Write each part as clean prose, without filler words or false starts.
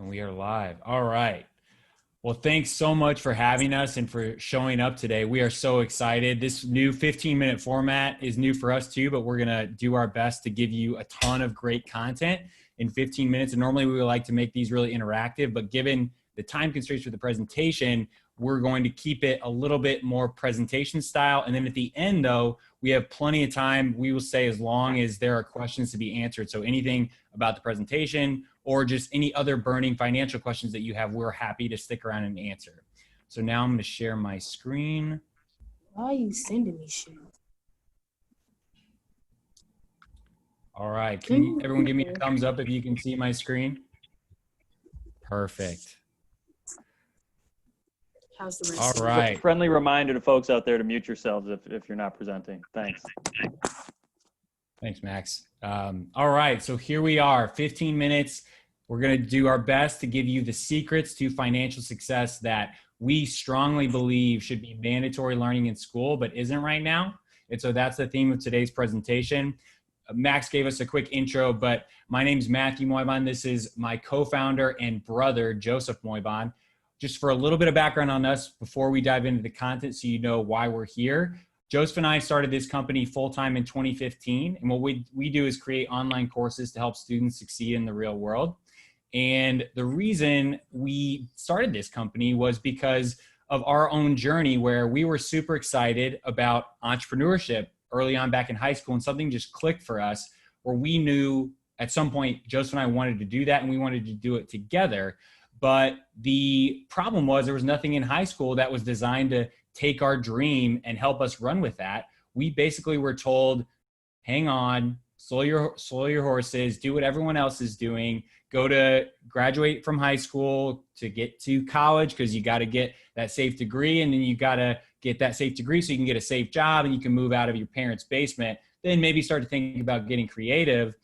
And we are live. All right. Well, thanks so much for having us and for showing up today. We are so excited. This new 15-minute format is new for us too, but we're going to do our best to give you a ton of great content in 15 minutes. And normally we would like to make these really interactive, but given the time constraints for the presentation, we're going to keep it a little bit more presentation style. And then at the end though, we have plenty of time. We will say as long as there are questions to be answered. So anything about the presentation or just any other burning financial questions that you have, we're happy to stick around and answer. So now I'm going to share my screen. Why are you sending me shit? All right. Can everyone give me a thumbs up if you can see my screen? Perfect. How's the rest All of right. A friendly reminder to folks out there to mute yourselves if you're not presenting. Thanks. Thanks, Max. All right. So here we are, 15 minutes. We're going to do our best to give you the secrets to financial success that we strongly believe should be mandatory learning in school, but isn't right now. And so that's the theme of today's presentation. Max gave us a quick intro, but my name is Matthew Moybon. This is my co-founder and brother, Joseph Moybon. Just for a little bit of background on us before we dive into the content so you know why we're here. Joseph and I started this company full-time in 2015. And what we do is create online courses to help students succeed in the real world. And the reason we started this company was because of our own journey where we were super excited about entrepreneurship early on back in high school, and something just clicked for us where we knew at some point Joseph and I wanted to do that and we wanted to do it together. But the problem was there was nothing in high school that was designed to take our dream and help us run with that. We basically were told, hang on, slow your horses, do what everyone else is doing, go to graduate from high school to get to college because you got to get that safe degree, and then you got to get that safe degree so you can get a safe job and you can move out of your parents' basement. Then maybe start to think about getting creative.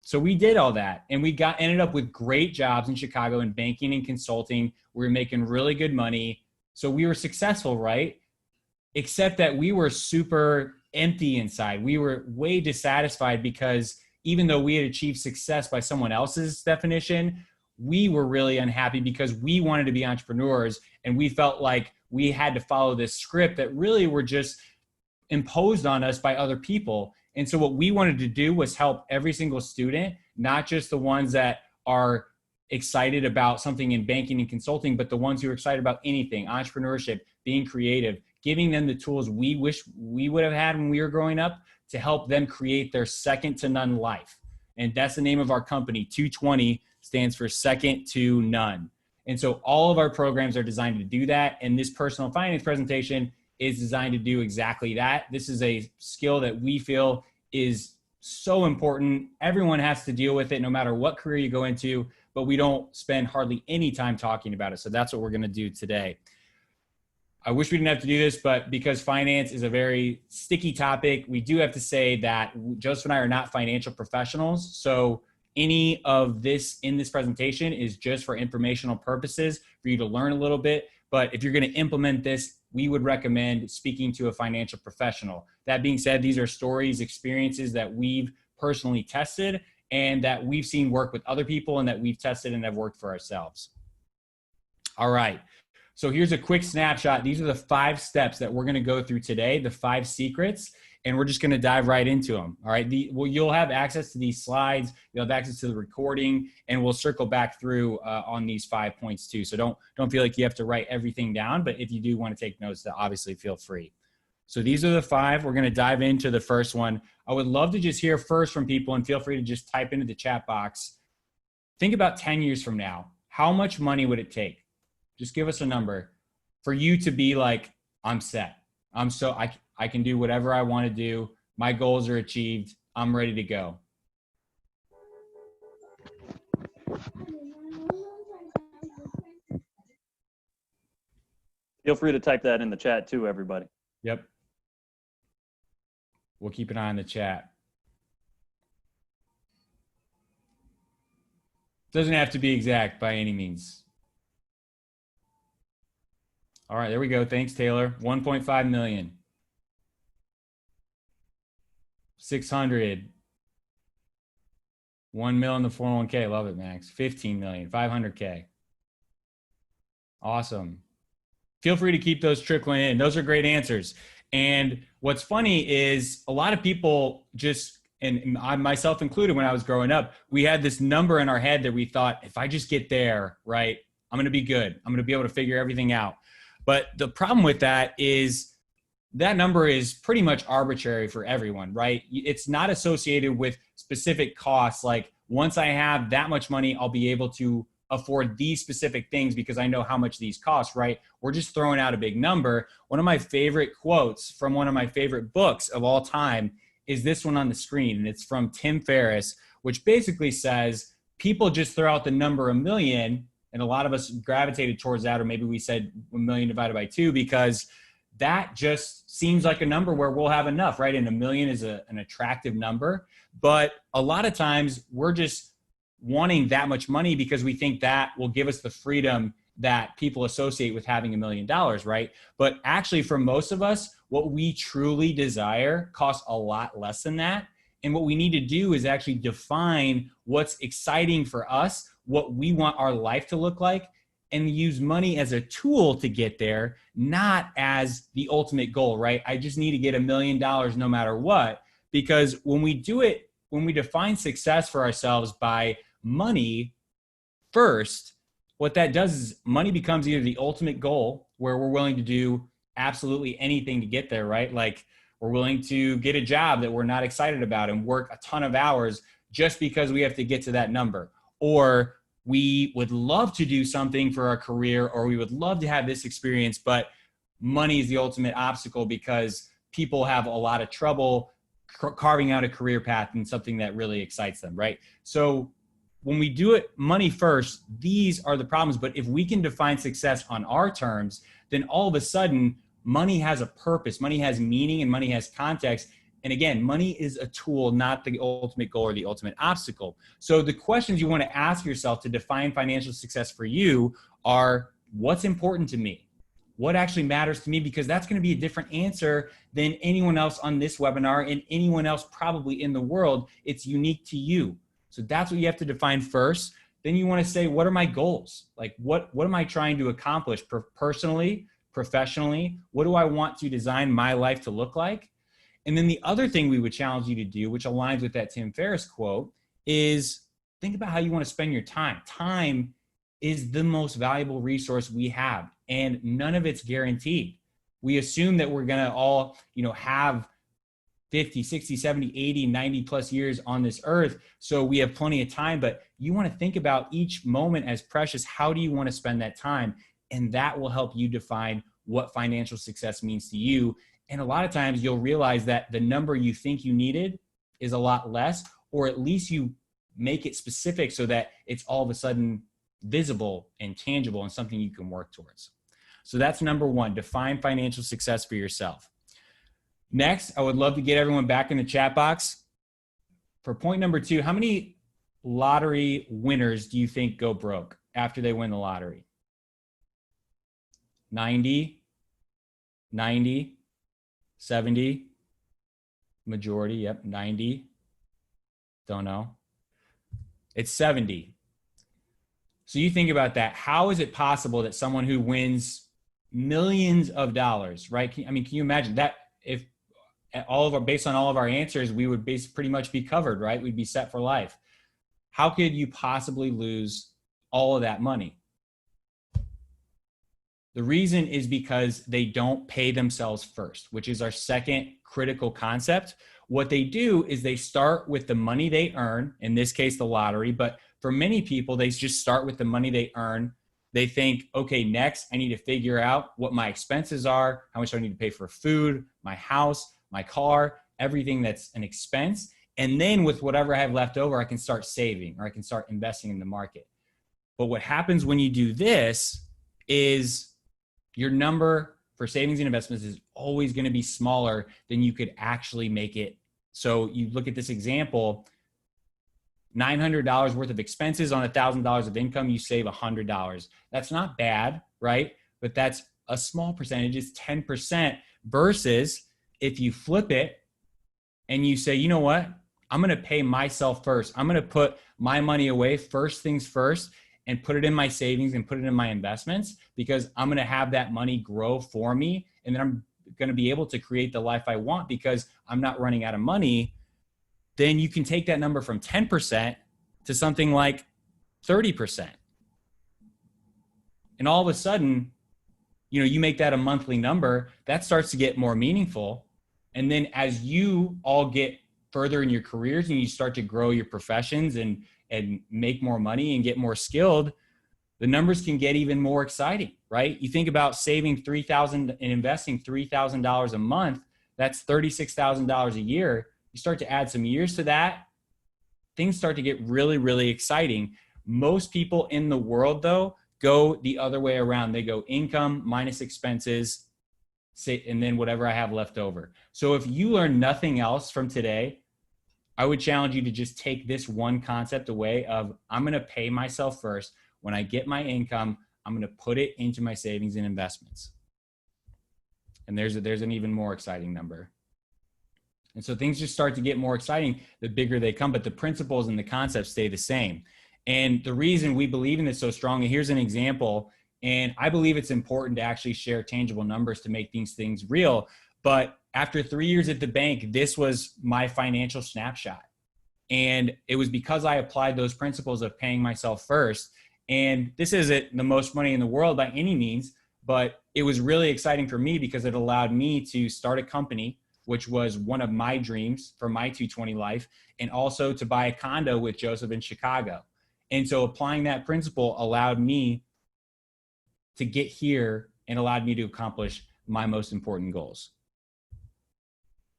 So we did all that, and we ended up with great jobs in Chicago in banking and consulting. We were making really good money. So we were successful, right? Except that we were super empty inside. We were way dissatisfied because even though we had achieved success by someone else's definition, we were really unhappy because we wanted to be entrepreneurs and we felt like we had to follow this script that really were just imposed on us by other people. And so what we wanted to do was help every single student, not just the ones that are excited about something in banking and consulting, but the ones who are excited about anything, entrepreneurship, being creative, giving them the tools we wish we would have had when we were growing up to help them create their second to none life. And that's the name of our company. 220 stands for second to none. And so all of our programs are designed to do that. And this personal finance presentation is designed to do exactly that. This is a skill that we feel is so important. Everyone has to deal with it no matter what career you go into, but we don't spend hardly any time talking about it. So that's what we're going to do today. I wish we didn't have to do this, but because finance is a very sticky topic, we do have to say that Joseph and I are not financial professionals. So any of this in this presentation is just for informational purposes for you to learn a little bit. But if you're going to implement this, we would recommend speaking to a financial professional. That being said, these are stories, experiences that we've personally tested and that we've seen work with other people and that we've tested and have worked for ourselves. All right. So here's a quick snapshot. These are the 5 steps that we're going to go through today, the 5 secrets, and we're just going to dive right into them. All right. You'll have access to these slides. You'll have access to the recording, and we'll circle back through on these 5 points too. So don't feel like you have to write everything down, but if you do want to take notes, then obviously feel free. So these are the 5. We're going to dive into the first one. I would love to just hear first from people, and feel free to just type into the chat box. Think about 10 years from now. How much money would it take? Just give us a number for you to be like, I'm set. I can do whatever I want to do. My goals are achieved. I'm ready to go. Feel free to type that in the chat too, everybody. Yep. We'll keep an eye on the chat. Doesn't have to be exact by any means. All right, there we go. Thanks, Taylor. 1.5 million. 600. 1 mil in the 401k. Love it, Max. 15 million, 500k. Awesome. Feel free to keep those trickling in. Those are great answers. And what's funny is a lot of people just, and I myself included when I was growing up, we had this number in our head that we thought, if I just get there, right, I'm going to be good. I'm going to be able to figure everything out. But the problem with that is that number is pretty much arbitrary for everyone, right? It's not associated with specific costs. Like once I have that much money, I'll be able to afford these specific things because I know how much these cost, right? We're just throwing out a big number. One of my favorite quotes from one of my favorite books of all time is this one on the screen. And it's from Tim Ferriss, which basically says people just throw out the number a million. And a lot of us gravitated towards that, or maybe we said 1 million divided by 2 because that just seems like a number where we'll have enough, right? And 1 million is an attractive number. But a lot of times we're just wanting that much money because we think that will give us the freedom that people associate with having $1 million, right? But actually for most of us, what we truly desire costs a lot less than that. And what we need to do is actually define what's exciting for us, what we want our life to look like, and use money as a tool to get there, not as the ultimate goal, right? I just need to get $1 million no matter what. Because when we do it, when we define success for ourselves by money first, what that does is money becomes either the ultimate goal where we're willing to do absolutely anything to get there, right? Like we're willing to get a job that we're not excited about and work a ton of hours just because we have to get to that number. Or we would love to do something for our career, or we would love to have this experience, but money is the ultimate obstacle because people have a lot of trouble carving out a career path and something that really excites them, right? So when we do it money first, these are the problems. But if we can define success on our terms, then all of a sudden money has a purpose, money has meaning, and money has context. And again, money is a tool, not the ultimate goal or the ultimate obstacle. So the questions you want to ask yourself to define financial success for you are, what's important to me? What actually matters to me? Because that's going to be a different answer than anyone else on this webinar and anyone else probably in the world. It's unique to you. So that's what you have to define first. Then you want to say, what are my goals? Like what am I trying to accomplish personally, professionally? What do I want to design my life to look like? And then the other thing we would challenge you to do, which aligns with that Tim Ferriss quote, is think about how you want to spend your time. Time is the most valuable resource we have, and none of it's guaranteed. We assume that we're going to all, have 50, 60, 70, 80, 90 plus years on this earth. So we have plenty of time, but you want to think about each moment as precious. How do you want to spend that time? And that will help you define what financial success means to you. And a lot of times you'll realize that the number you think you needed is a lot less, or at least you make it specific so that it's all of a sudden visible and tangible and something you can work towards. So that's number one, define financial success for yourself. Next, I would love to get everyone back in the chat box. For point number 2, how many lottery winners do you think go broke after they win the lottery? 90, 90, 70, majority, yep, 90, don't know. It's 70. So you think about that. How is it possible that someone who wins millions of dollars, right? Can you imagine that if based on all of our answers, we would pretty much be covered, right? We'd be set for life. How could you possibly lose all of that money? The reason is because they don't pay themselves first, which is our second critical concept. What they do is they start with the money they earn, in this case, the lottery. But for many people, they just start with the money they earn. They think, okay, next I need to figure out what my expenses are, how much do I need to pay for food, my house, my car, everything that's an expense. And then with whatever I have left over, I can start saving or I can start investing in the market. But what happens when you do this is your number for savings and investments is always going to be smaller than you could actually make it. So you look at this example, $900 worth of expenses on $1,000 of income, you save $100. That's not bad, right? But that's a small percentage. It's 10% versus if you flip it and you say, you know what? I'm going to pay myself first. I'm going to put my money away first things first and put it in my savings and put it in my investments, because I'm going to have that money grow for me. And then I'm going to be able to create the life I want because I'm not running out of money. Then you can take that number from 10% to something like 30%. And all of a sudden, you make that a monthly number, that starts to get more meaningful. And then as you all get further in your careers and you start to grow your professions and make more money and get more skilled, the numbers can get even more exciting, right? You think about saving $3,000 and investing $3,000 a month, that's $36,000 a year. You start to add some years to that, things start to get really, really exciting. Most people in the world, though, go the other way around. They go income minus expenses, and then whatever I have left over. So if you learn nothing else from today, I would challenge you to just take this one concept away of, I'm going to pay myself first. When I get my income, I'm going to put it into my savings and investments. And there's an even more exciting number. And so things just start to get more exciting the bigger they come, but the principles and the concepts stay the same. And the reason we believe in this so strongly, here's an example. And I believe it's important to actually share tangible numbers to make these things real. But after 3 years at the bank, this was my financial snapshot. And it was because I applied those principles of paying myself first. And this isn't the most money in the world by any means, but it was really exciting for me because it allowed me to start a company, which was one of my dreams for my 220 life, and also to buy a condo with Joseph in Chicago. And so applying that principle allowed me to get here and allowed me to accomplish my most important goals.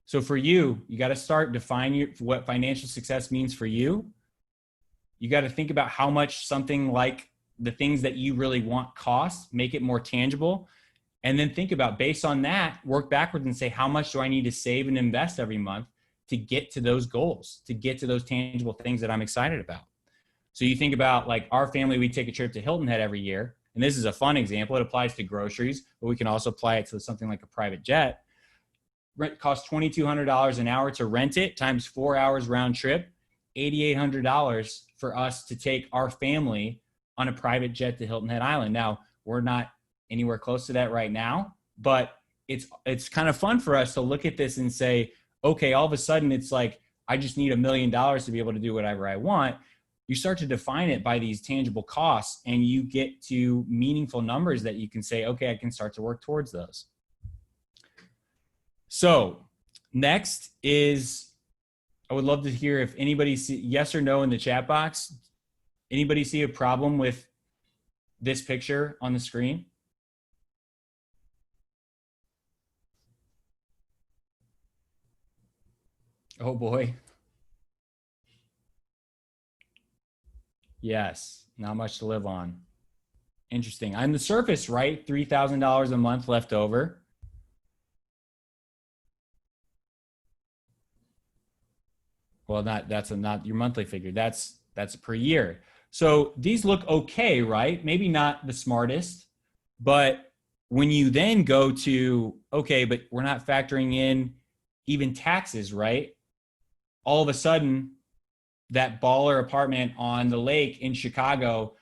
So for you, you got to start defining what financial success means for you. You got to think about how much something like the things that you really want cost, make it more tangible. And then think about, based on that, work backwards and say, how much do I need to save and invest every month to get to those goals, to get to those tangible things that I'm excited about? So you think about, like, our family, we take a trip to Hilton Head every year. And this is a fun example. It applies to groceries, but we can also apply it to something like a private jet. Rent costs $2,200 an hour to rent it, times 4 hours round trip, $8,800 for us to take our family on a private jet to Hilton Head Island. Now, we're not anywhere close to that right now, but it's kind of fun for us to look at this and say, okay, all of a sudden it's like, I just need $1 million to be able to do whatever I want. You start to define it by these tangible costs, and you get to meaningful numbers that you can say, okay, I can start to work towards those. So next is, I would love to hear if anybody see yes or no in the chat box. Anybody see a problem with this picture on the screen? Oh boy. Yes, not much to live on. Interesting. On the surface, right? $3,000 a month left over. Well, that's not your monthly figure. That's per year. So these look okay, right? Maybe not the smartest, but when you then go to, okay, but we're not factoring in even taxes, right? All of a sudden, that baller apartment on the lake in Chicago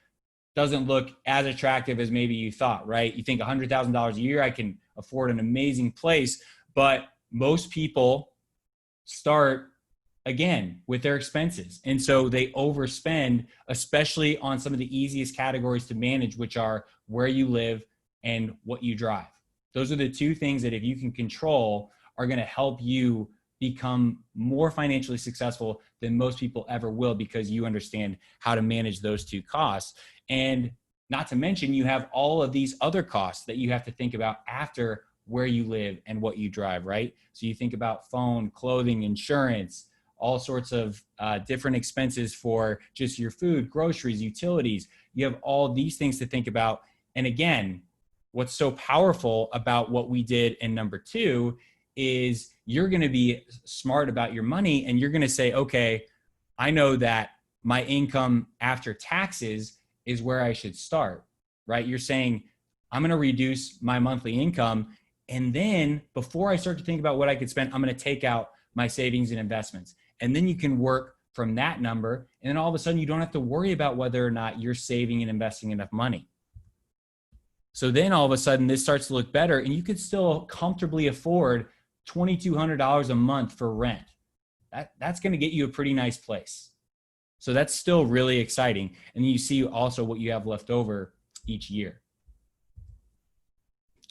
doesn't look as attractive as maybe you thought, right? You think $100,000 a year, I can afford an amazing place, but most people start again with their expenses. And so they overspend, especially on some of the easiest categories to manage, which are where you live and what you drive. Those are the two things that, if you can control, are going to help you become more financially successful than most people ever will, because you understand how to manage those two costs. And not to mention, you have all of these other costs that you have to think about after where you live and what you drive, right? So you think about phone, clothing, insurance, all sorts of different expenses for just your food, groceries, utilities. You have all these things to think about. And again, what's so powerful about what we did in number 2 is you're going to be smart about your money, and you're going to say, okay, I know that my income after taxes is where I should start, right? You're saying, I'm going to reduce my monthly income, and then before I start to think about what I could spend, I'm going to take out my savings and investments. And then you can work from that number. And then all of a sudden you don't have to worry about whether or not you're saving and investing enough money. So then all of a sudden this starts to look better, and you could still comfortably afford $2,200 a month for rent. That's going to get you a pretty nice place. So that's still really exciting. And then you see also what you have left over each year.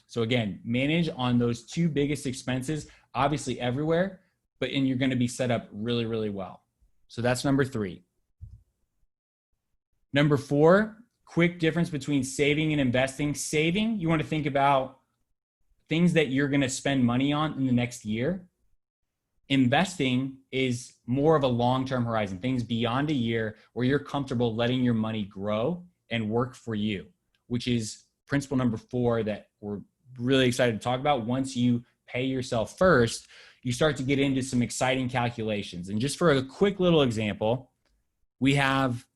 So again, manage on those two biggest expenses, obviously everywhere, and you're going to be set up really, really well. So that's number 3. Number 4, quick difference between saving and investing. Saving, you want to think about things that you're going to spend money on in the next year. Investing is more of a long-term horizon, things beyond a year where you're comfortable letting your money grow and work for you, which is principle number 4 that we're really excited to talk about. Once you pay yourself first, you start to get into some exciting calculations. And just for a quick little example, we have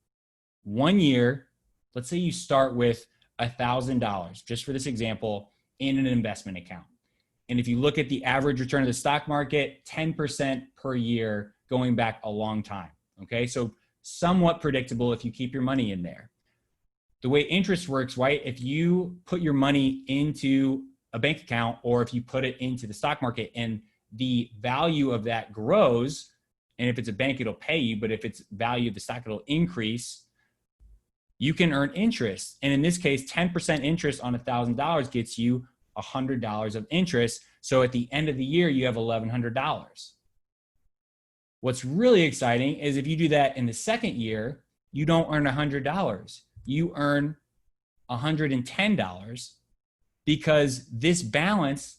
1 year. Let's say you start with $1,000, just for this example, in an investment account. And if you look at the average return of the stock market, 10% per year going back a long time. Okay, so somewhat predictable if you keep your money in there. The way interest works, right? If you put your money into a bank account, or if you put it into the stock market and the value of that grows, and if it's a bank, it'll pay you, but if it's value of the stock, it'll increase, you can earn interest. And in this case, 10% interest on $1,000 gets you $100 of interest. So at the end of the year, you have $1,100. What's really exciting is if you do that in the second year, you don't earn $100. You earn $110 because this balance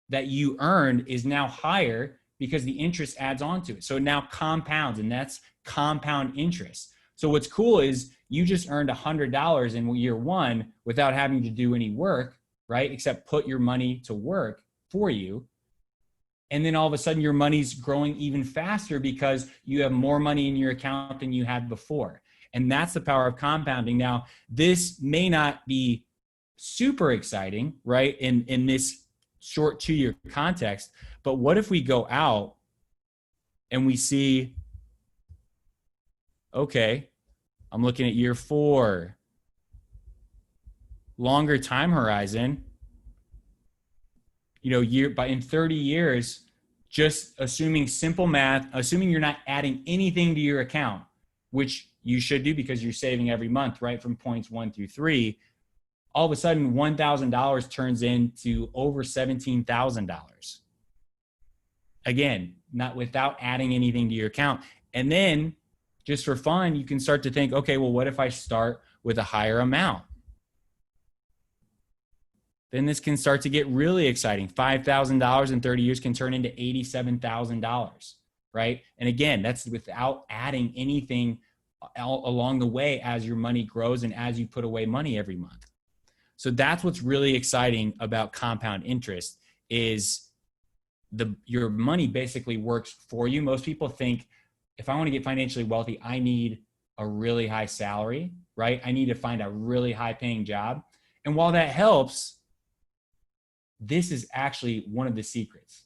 that you earned is now higher because the interest adds on to it. So it now compounds, and that's compound interest. So what's cool is you just earned $100 in year 1 without having to do any work, right? Except put your money to work for you. And then all of a sudden your money's growing even faster because you have more money in your account than you had before. And that's the power of compounding. Now, this may not be super exciting, right? In this short 2-year context, but what if we go out and we see, okay, I'm looking at year 4, longer time horizon, but in 30 years, just assuming simple math, assuming you're not adding anything to your account, which you should do because you're saving every month, right? From points 1 through 3, all of a sudden $1,000 turns into over $17,000. Again, not without adding anything to your account. And then just for fun, you can start to think, okay, well, what if I start with a higher amount? Then this can start to get really exciting. $5,000 in 30 years can turn into $87,000, right? And again, that's without adding anything along the way as your money grows and as you put away money every month. So that's what's really exciting about compound interest is your money basically works for you. Most people think, if I want to get financially wealthy, I need a really high salary, right? I need to find a really high paying job. And while that helps, this is actually one of the secrets,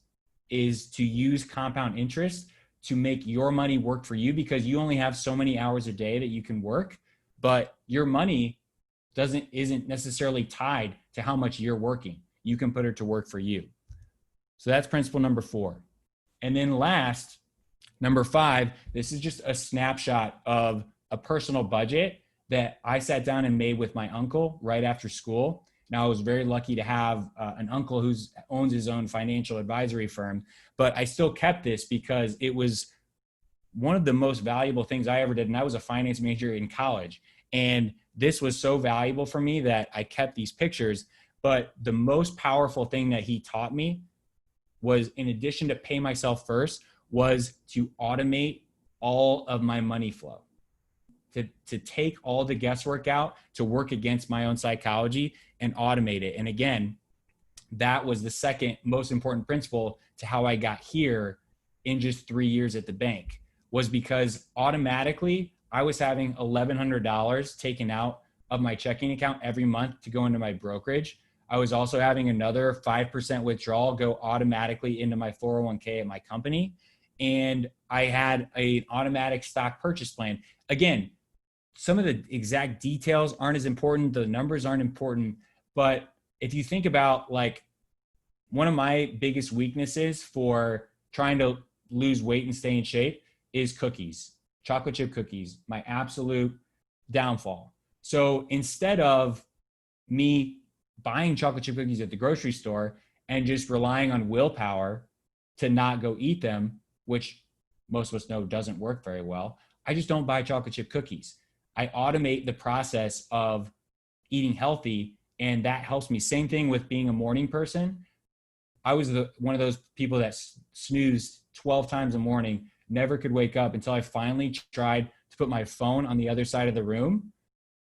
is to use compound interest to make your money work for you, because you only have so many hours a day that you can work, but your money isn't necessarily tied to how much you're working. You can put it to work for you. So that's principle number 4. And then last, number 5, this is just a snapshot of a personal budget that I sat down and made with my uncle right after school. Now, I was very lucky to have an uncle who owns his own financial advisory firm, but I still kept this because it was one of the most valuable things I ever did. And I was a finance major in college. And this was so valuable for me that I kept these pictures. But the most powerful thing that he taught me was, in addition to pay myself first, was to automate all of my money flow, to take all the guesswork out, to work against my own psychology and automate it. And again, that was the second most important principle to how I got here in just 3 years at the bank, was because automatically I was having $1,100 taken out of my checking account every month to go into my brokerage. I was also having another 5% withdrawal go automatically into my 401k at my company. and I had an automatic stock purchase plan. Again, some of the exact details aren't as important. The numbers aren't important. But if you think about, like, one of my biggest weaknesses for trying to lose weight and stay in shape is cookies, chocolate chip cookies, my absolute downfall. So instead of me buying chocolate chip cookies at the grocery store and just relying on willpower to not go eat them, which most of us know doesn't work very well, I just don't buy chocolate chip cookies. I automate the process of eating healthy, and that helps me. Same thing with being a morning person. I was one of those people that snoozed 12 times a morning, never could wake up until I finally tried to put my phone on the other side of the room.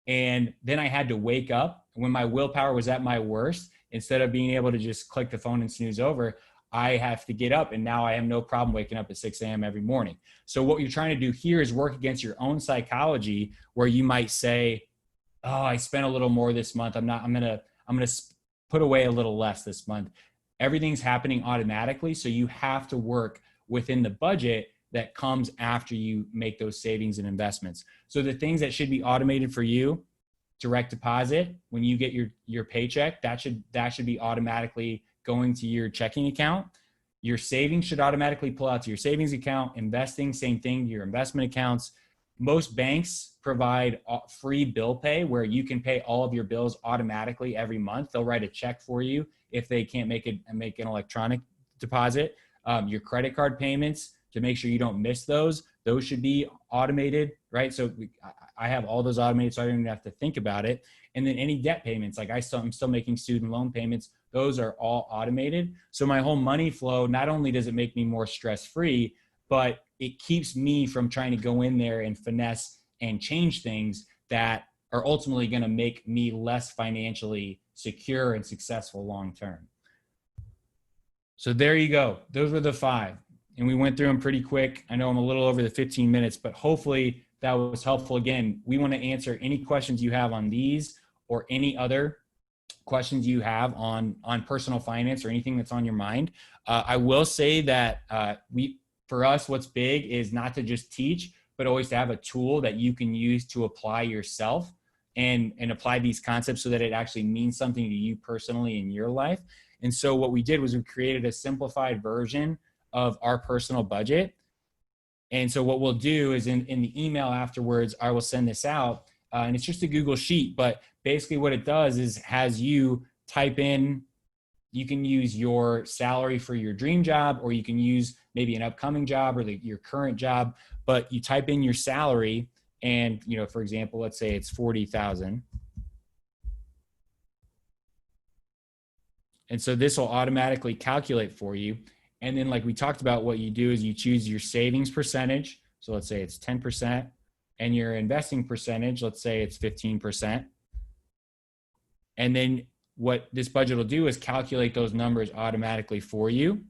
And then I had to wake up when my willpower was at my worst. Instead of being able to just click the phone and snooze over, I have to get up, and now I have no problem waking up at 6 a.m. every morning. So what you're trying to do here is work against your own psychology, where you might say, oh, I spent a little more this month. I'm going to put away a little less this month. Everything's happening automatically. So you have to work within the budget that comes after you make those savings and investments. So the things that should be automated for you: direct deposit. When you get your paycheck, that should be automatically going to your checking account. Your savings should automatically pull out to your savings account. Investing, same thing, your investment accounts. Most banks provide free bill pay, where you can pay all of your bills automatically every month. They'll write a check for you if they can't make an electronic deposit. Your credit card payments, to make sure you don't miss those should be automated, right? So I have all those automated, so I don't even have to think about it. And then any debt payments, like I'm still making student loan payments, those are all automated. So my whole money flow, not only does it make me more stress-free, but it keeps me from trying to go in there and finesse and change things that are ultimately going to make me less financially secure and successful long-term. So there you go. Those were the 5. And we went through them pretty quick. I know I'm a little over the 15 minutes, but hopefully that was helpful. Again, we want to answer any questions you have on these, or any other questions you have on personal finance, or anything that's on your mind. I will say that for us, what's big is not to just teach, but always to have a tool that you can use to apply yourself and apply these concepts so that it actually means something to you personally in your life. And so what we did was we created a simplified version of our personal budget. And so what we'll do is in the email afterwards, I will send this out, and it's just a Google Sheet. But basically what it does is has you type in, you can use your salary for your dream job, or you can use maybe an upcoming job or your current job, but you type in your salary, and, for example, let's say it's 40,000. And so this will automatically calculate for you. And then, like we talked about, what you do is you choose your savings percentage. So let's say it's 10%, and your investing percentage, let's say it's 15%. And then what this budget will do is calculate those numbers automatically for you.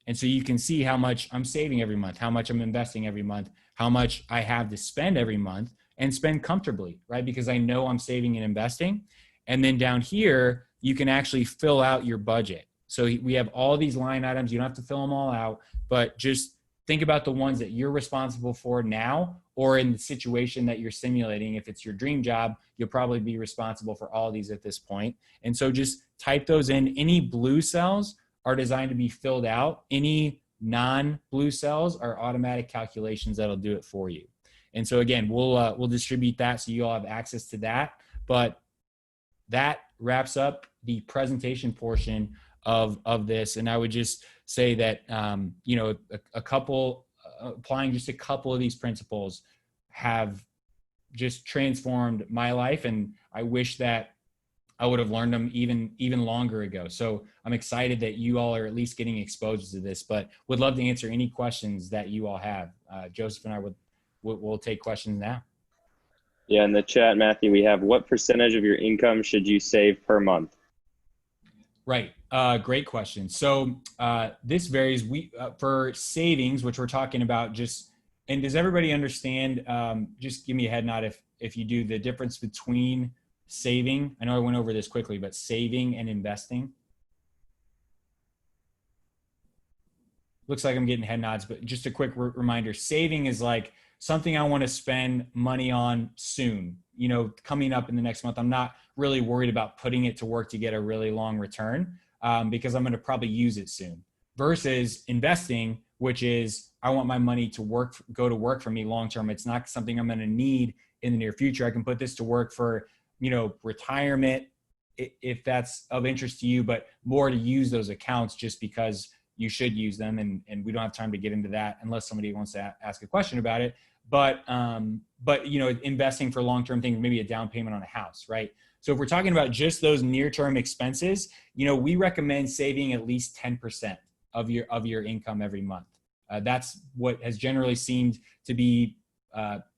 And so you can see how much I'm saving every month, how much I'm investing every month, how much I have to spend every month, and spend comfortably, right? Because I know I'm saving and investing. And then down here, you can actually fill out your budget. So we have all these line items. You don't have to fill them all out, but just think about the ones that you're responsible for now, or in the situation that you're simulating. If it's your dream job, you'll probably be responsible for all of these at this point. And so just type those in. Any blue cells are designed to be filled out. Any non-blue cells are automatic calculations that'll do it for you. And so again, we'll distribute that so you all have access to that. But that wraps up the presentation portion of this. And I would just say that, applying just a couple of these principles have just transformed my life. And I wish that I would have learned them even longer ago. So I'm excited that you all are at least getting exposed to this, but would love to answer any questions that you all have. Joseph and I we'll take questions now. Yeah, in the chat, Matthew, we have, what percentage of your income should you save per month? Right. Great question. So this varies. For savings, which we're talking about, and does everybody understand? Just give me a head nod if you do, the difference between saving. I know I went over this quickly, but saving and investing. looks like I'm getting head nods, but just a quick reminder, saving is like something I want to spend money on soon, you know, coming up in the next month. I'm not really worried about putting it to work to get a really long return because I'm going to probably use it soon, versus investing, which is I want my money to go to work for me long term. It's not something I'm going to need in the near future. I can put this to work for, you know, retirement if that's of interest to you, but more to use those accounts just because you should use them. And we don't have time to get into that unless somebody wants to ask a question about it. But you know, investing for long-term things, maybe a down payment on a house, right? So if we're talking about just those near-term expenses, you know, we recommend saving at least 10% of your income every month. That's what has generally seemed to be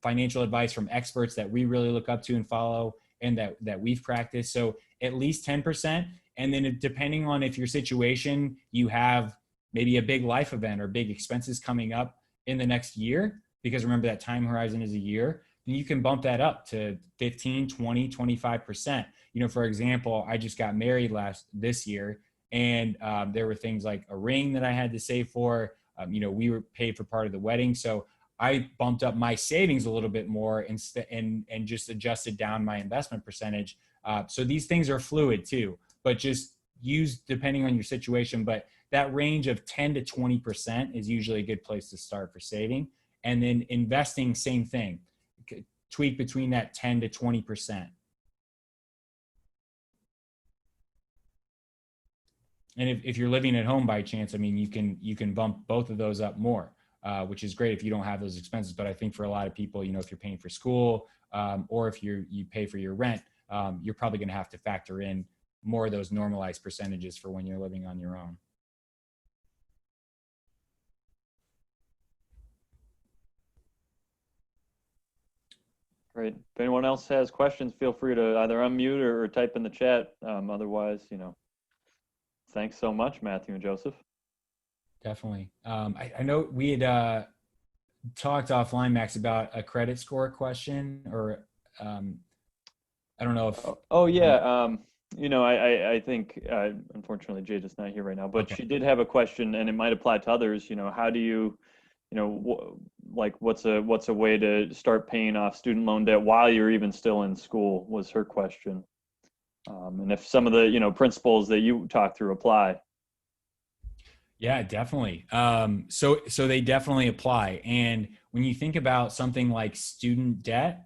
financial advice from experts that we really look up to and follow, and that we've practiced. So at least 10%. And then depending on if your situation, you have maybe a big life event or big expenses coming up in the next year, because remember that time horizon is a year, then you can bump that up to 15, 20, 25%. You know, for example, I just got married this year, and there were things like a ring that I had to save for. You know, we were paid for part of the wedding. So I bumped up my savings a little bit more and just adjusted down my investment percentage. So these things are fluid too, but just use depending on your situation. But that range of 10 to 20% is usually a good place to start for saving. And then investing, same thing, tweak between that 10 to 20%. And if you're living at home by chance, I mean, you can bump both of those up more, which is great if you don't have those expenses. But I think for a lot of people, you know, if you're paying for school or if you pay for your rent, you're probably going to have to factor in more of those normalized percentages for when you're living on your own. Great. If anyone else has questions, feel free to either unmute or type in the chat. Otherwise, you know, thanks so much, Matthew and Joseph. Definitely. I know we had talked offline, Max, about a credit score question, or I don't know if. Oh yeah. You know, I think unfortunately Jada's not here right now, but Okay. she did have a question, and it might apply to others. You know, how do you, you know, like what's a way to start paying off student loan debt while you're even still in school, was her question. And if some of the, you know, principles that you talked through apply. Yeah, definitely. So they definitely apply. And when you think about something like student debt,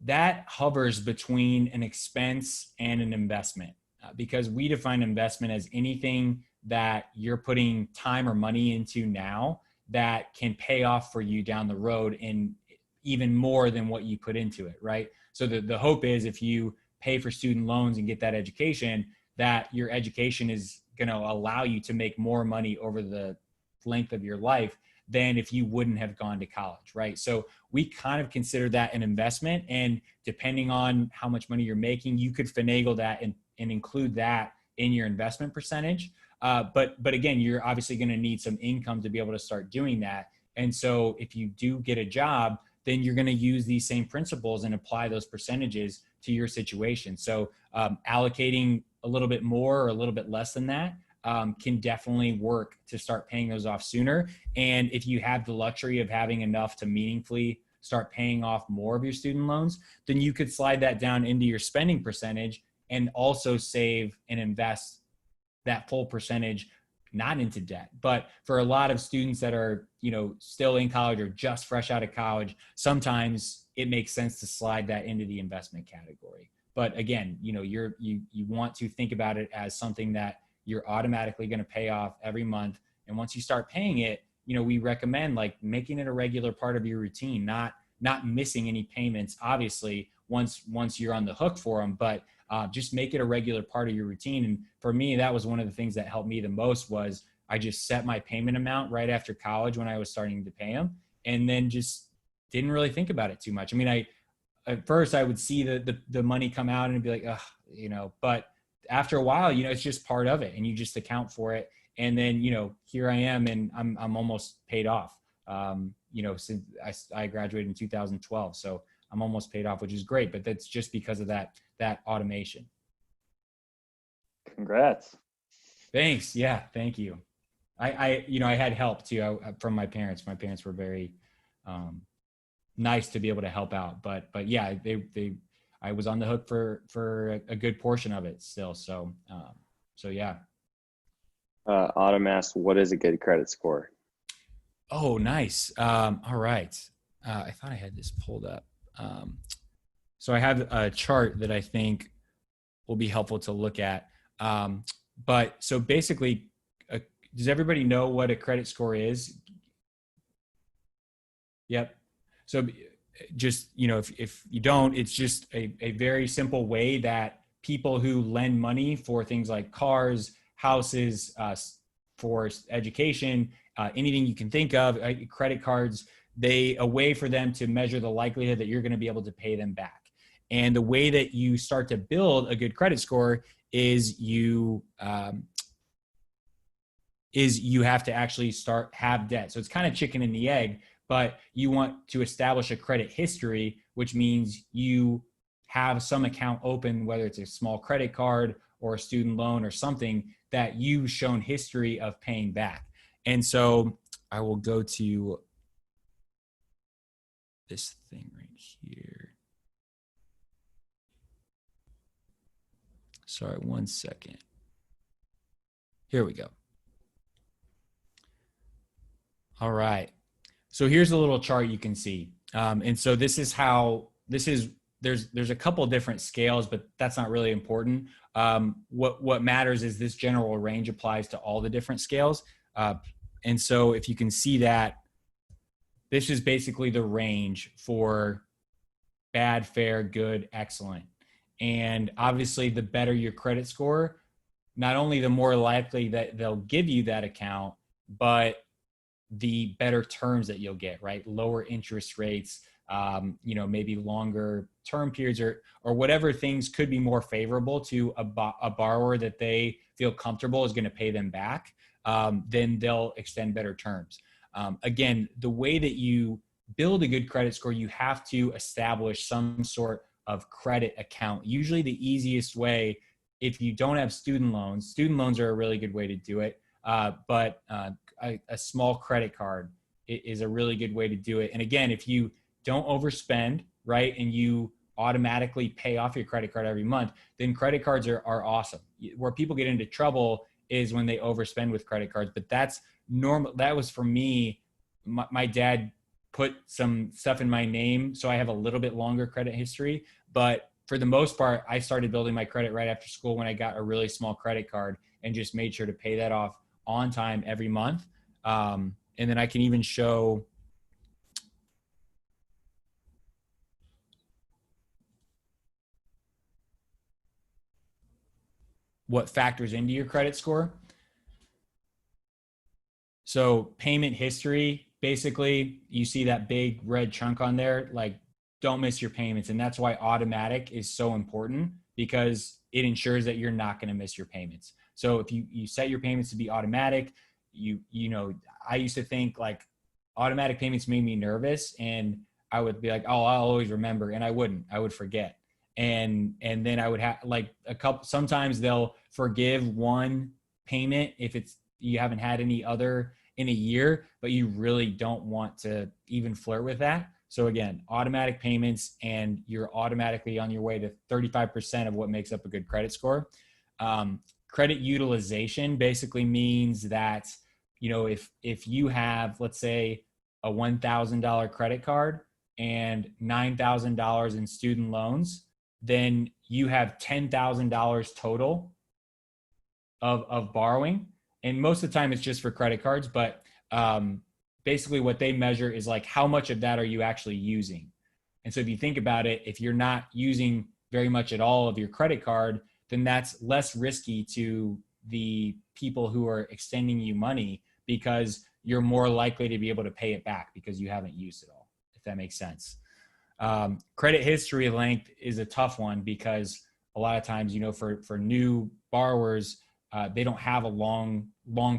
that hovers between an expense and an investment, because we define investment as anything that you're putting time or money into now that can pay off for you down the road in even more than what you put into it, right? So the hope is if you pay for student loans and get that education, that your education is going to allow you to make more money over the length of your life than if you wouldn't have gone to college, right? So we kind of consider that an investment, and depending on how much money you're making, you could finagle that and include that in your investment percentage. But again, you're obviously going to need some income to be able to start doing that. And so if you do get a job, then you're going to use these same principles and apply those percentages to your situation. So allocating a little bit more or a little bit less than that can definitely work to start paying those off sooner. And if you have the luxury of having enough to meaningfully start paying off more of your student loans, then you could slide that down into your spending percentage and also save and invest that full percentage not into debt. But for a lot of students that are, you know, still in college or just fresh out of college, sometimes it makes sense to slide that into the investment category. But again, you know, you want to think about it as something that you're automatically going to pay off every month. And once you start paying it, you know, we recommend like making it a regular part of your routine, not missing any payments, obviously, once you're on the hook for them, but just make it a regular part of your routine. And for me, that was one of the things that helped me the most was I just set my payment amount right after college when I was starting to pay them, and then just didn't really think about it too much. I mean, at first I would see the money come out and be like, ugh, you know, but after a while, you know, it's just part of it and you just account for it. And then, you know, here I am and I'm almost paid off. You know, since I graduated in 2012, so I'm almost paid off, which is great, but that's just because of that automation. Congrats. Thanks. Yeah. Thank you. I had help too from my parents. My parents were very nice to be able to help out. But yeah, I was on the hook for a good portion of it still. So yeah. Autumn asks, what is a good credit score? Oh, nice. All right. I thought I had this pulled up. So I have a chart that I think will be helpful to look at. But so basically, does everybody know what a credit score is? Yep. So just, if you don't, it's just a very simple way that people who lend money for things like cars, houses, for education, anything you can think of, credit cards, a way for them to measure the likelihood that you're going to be able to pay them back. And the way that you start to build a good credit score is you have to actually have debt. So it's kind of chicken and the egg, but you want to establish a credit history, which means you have some account open, whether it's a small credit card or a student loan or something that you've shown history of paying back. And so I will go to this thing right here. Sorry, 1 second. Here we go. All right. So here's a little chart you can see. And so there's a couple of different scales, but that's not really important. What matters is this general range applies to all the different scales. And so if you can see that, this is basically the range for bad, fair, good, excellent. And obviously the better your credit score, not only the more likely that they'll give you that account, but the better terms that you'll get, right? Lower interest rates, maybe longer term periods or whatever things could be more favorable to a borrower that they feel comfortable is going to pay them back. Then they'll extend better terms. Again, the way that you build a good credit score, you have to establish some sort of credit account. Usually the easiest way, if you don't have student loans are a really good way to do it. But a small credit card is a really good way to do it. And again, if you don't overspend, right, and you automatically pay off your credit card every month, then credit cards are awesome. Where people get into trouble is when they overspend with credit cards, but that's normal. That was for me. My dad put some stuff in my name, so I have a little bit longer credit history. But for the most part, I started building my credit right after school when I got a really small credit card and just made sure to pay that off on time every month. And then I can even show what factors into your credit score. So payment history, basically you see that big red chunk on there, like don't miss your payments. And that's why automatic is so important, because it ensures that you're not going to miss your payments. So if you set your payments to be automatic, I used to think like automatic payments made me nervous, and I would be like, oh, I'll always remember. And I would forget. And then I would have like sometimes they'll forgive one payment if you haven't had any other in a year, but you really don't want to even flirt with that. So again, automatic payments, and you're automatically on your way to 35% of what makes up a good credit score. Credit utilization basically means that, if you have, let's say, a $1,000 credit card and $9,000 in student loans, then you have $10,000 total of borrowing. And most of the time it's just for credit cards, but basically what they measure is like how much of that are you actually using. And so if you think about it, if you're not using very much at all of your credit card, then that's less risky to the people who are extending you money, because you're more likely to be able to pay it back because you haven't used it all, if that makes sense. Credit history length is a tough one, because a lot of times, for new borrowers, they don't have a long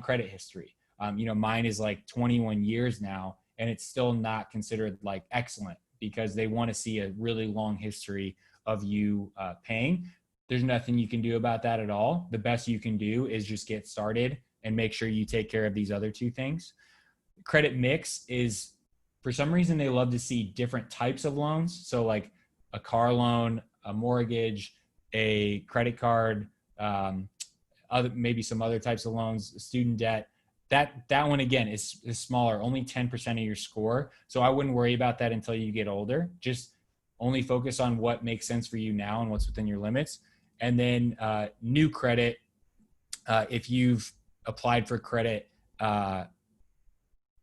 credit history. Mine is like 21 years now, and it's still not considered like excellent, because they want to see a really long history of you paying. There's nothing you can do about that at all. The best you can do is just get started, and make sure you take care of these other two things. Credit mix is, for some reason, they love to see different types of loans. So like a car loan, a mortgage, a credit card, maybe some other types of loans, student debt. That one again is smaller, only 10% of your score. So I wouldn't worry about that until you get older. Just only focus on what makes sense for you now and what's within your limits. And then new credit, if you've applied for credit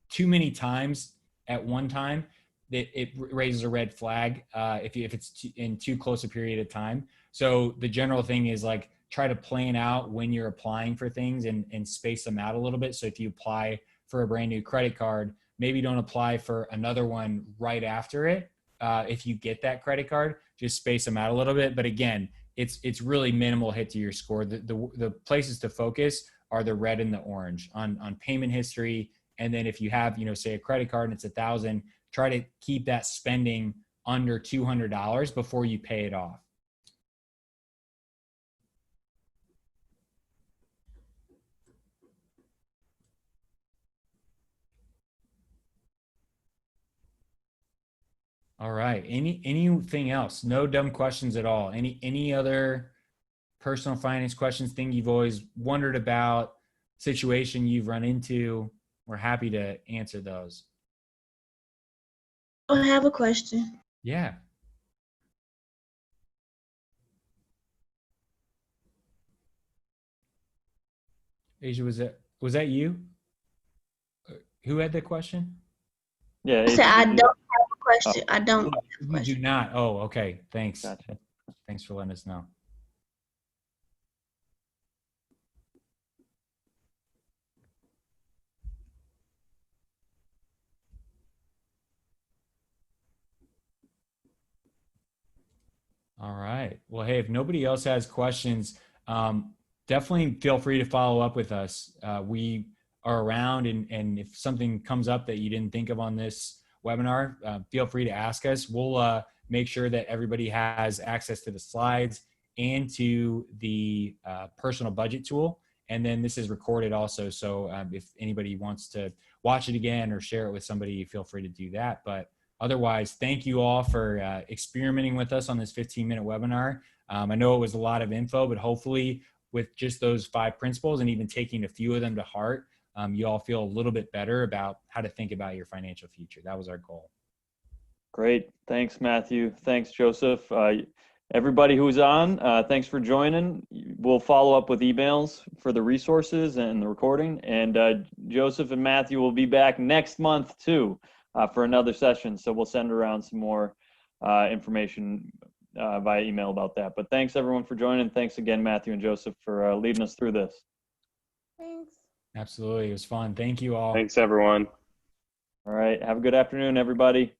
too many times at one time, it raises a red flag if it's in too close a period of time. So the general thing is like, try to plan out when you're applying for things and space them out a little bit. So if you apply for a brand new credit card, maybe don't apply for another one right after it. If you get that credit card, just space them out a little bit. But again, it's really minimal hit to your score. The places to focus are the red and the orange on payment history. And then if you have, say a credit card and it's $1,000, try to keep that spending under $200 before you pay it off. All right. Anything else? No dumb questions at all. Any other personal finance questions, thing you've always wondered about, situation you've run into? We're happy to answer those. I have a question. Yeah. Asia, was that you? Who had the question? Yeah. I said I don't have a question. I don't have a You do question. not. Oh, okay. Thanks. Gotcha. Thanks for letting us know. All right. Well, hey, if nobody else has questions, definitely feel free to follow up with us. We are around, and if something comes up that you didn't think of on this webinar, feel free to ask us. We'll make sure that everybody has access to the slides and to the personal budget tool. And then this is recorded also. So if anybody wants to watch it again or share it with somebody, feel free to do that. But otherwise, thank you all for experimenting with us on this 15-minute webinar. I know it was a lot of info, but hopefully with just those 5 principles and even taking a few of them to heart, you all feel a little bit better about how to think about your financial future. That was our goal. Great. Thanks, Matthew. Thanks, Joseph. Everybody who's on, thanks for joining. We'll follow up with emails for the resources and the recording. And Joseph and Matthew will be back next month too for another session. So we'll send around some more information via email about that. But thanks everyone for joining. Thanks again, Matthew and Joseph, for leading us through this. Thanks. Absolutely. It was fun. Thank you all. Thanks, everyone. All right. Have a good afternoon, everybody.